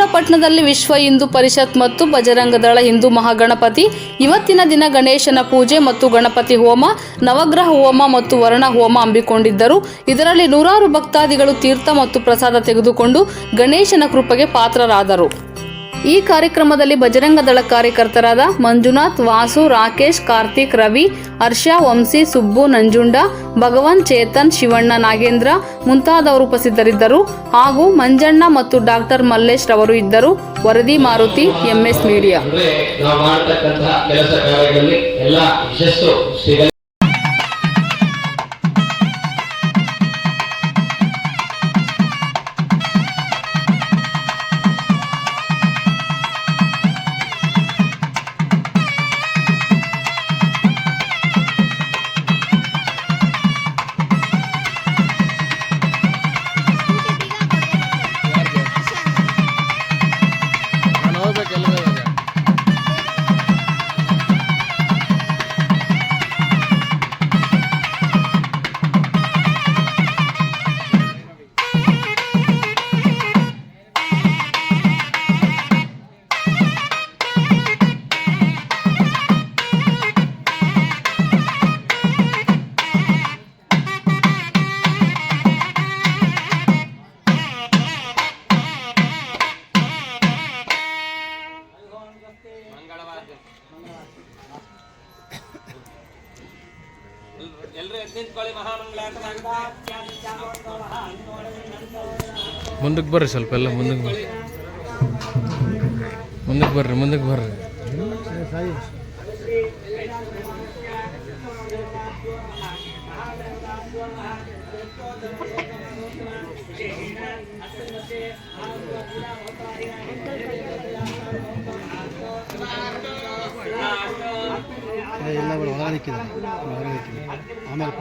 ಶ್ರೀರಂಗಪಟ್ಟಣದಲ್ಲಿ ವಿಶ್ವ ಹಿಂದೂ ಪರಿಷತ್ ಮತ್ತು ಬಜರಂಗದಳ ಹಿಂದೂ ಮಹಾಗಣಪತಿ ಇವತ್ತಿನ ದಿನ ಗಣೇಶನ ಪೂಜೆ ಮತ್ತು ಗಣಪತಿ ಹೋಮ, ನವಗ್ರಹ ಹೋಮ ಮತ್ತು ವರ್ಣ ಹೋಮ ಹಮ್ಮಿಕೊಂಡಿದ್ದರು. ಇದರಲ್ಲಿ ನೂರಾರು ಭಕ್ತಾದಿಗಳು ತೀರ್ಥ ಮತ್ತು ಪ್ರಸಾದ ತೆಗೆದುಕೊಂಡು ಗಣೇಶನ ಕೃಪೆಗೆ ಪಾತ್ರರಾದರು. ಈ ಕಾರ್ಯಕ್ರಮದಲ್ಲಿ ಬಜರಂಗದಳ ಕಾರ್ಯಕರ್ತರಾದ ಮಂಜುನಾಥ್, ವಾಸು, ರಾಕೇಶ್, ಕಾರ್ತಿಕ್, ರವಿ, ಹರ್ಷ, ವಂಶಿ, ಸುಬ್ಬು, ನಂಜುಂಡ, ಭಗವಾನ್, ಚೇತನ್, ಶಿವಣ್ಣ, ನಾಗೇಂದ್ರ ಮುಂತಾದವರು ಉಪಸ್ಥಿತರಿದ್ದರು. ಹಾಗೂ ಮಂಜಣ್ಣ ಮತ್ತು ಡಾಕ್ಟರ್ ಮಲ್ಲೇಶ್ ರವರು ಇದ್ದರು. ವರದಿ ಮಾರುತಿ, ಎಂಎಸ್ ಮೀಡಿಯಾ. ಮುಂದಕ್ಕೆ ಬರ್ರಿ, ಸ್ವಲ್ಪ ಎಲ್ಲ ಮುಂದಕ್ಕೆ ಬರ್ರಿ, ಮುಂದಕ್ಕೆ ಬರ್ರಿ. ಎಲ್ಲ ಒಳಗೆ ಆಮೇಲೆ